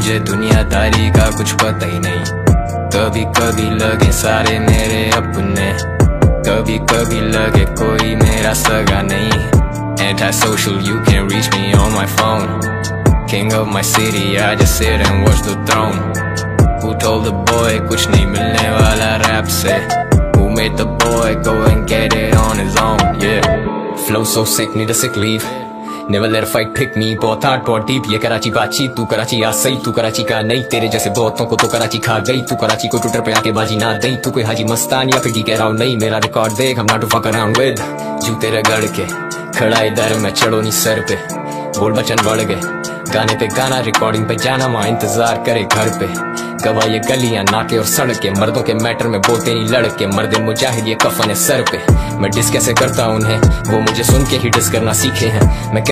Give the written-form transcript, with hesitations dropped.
मुझे दुनियादारी का कुछ पता ही नहीं। कभी कभी लगे सारे मेरे अपने, कभी कभी लगे कोई मेरा सगा नहीं। Antisocial, you can reach me on my phone. King of my city, I just sit and watch the throne. Who told the boy कुछ नहीं मिलने वाला रैप से? Who made the boy go and get it on his own? Yeah. Flow so sick, need a sick leave. Never let a fight pick me. बहुत hard बहुत deep ये कराची बातचीत। तू कराची आ सही, तू कराची का नहीं। तेरे जैसे बहुतों को तो कराची खा गई। तू कराची को ट्विटर पे आके बाजी ना दई। तू कोई हाजी मस्तान या फिर डी कह रहा हूँ नहीं। मेरा रिकॉर्ड देख, I'm not to fuck around with। जूते रगड़ के खड़ा इधर मैं चढ़ो नहीं सर पे। बोल बचन बढ़ गए, गाने पे गाना, रिकॉर्डिंग पे जाना, माँ इंतजार करे घर पे। गवा ये गलियां नाके और सड़के, मर्दों के मैटर में बोलते नहीं लड़के। मर्दे मुजाहिद ये कफन है सर पे। मैं डिस कैसे करता उन्हें, वो मुझे सुन के ही डिस करना सीखे हैं। मैं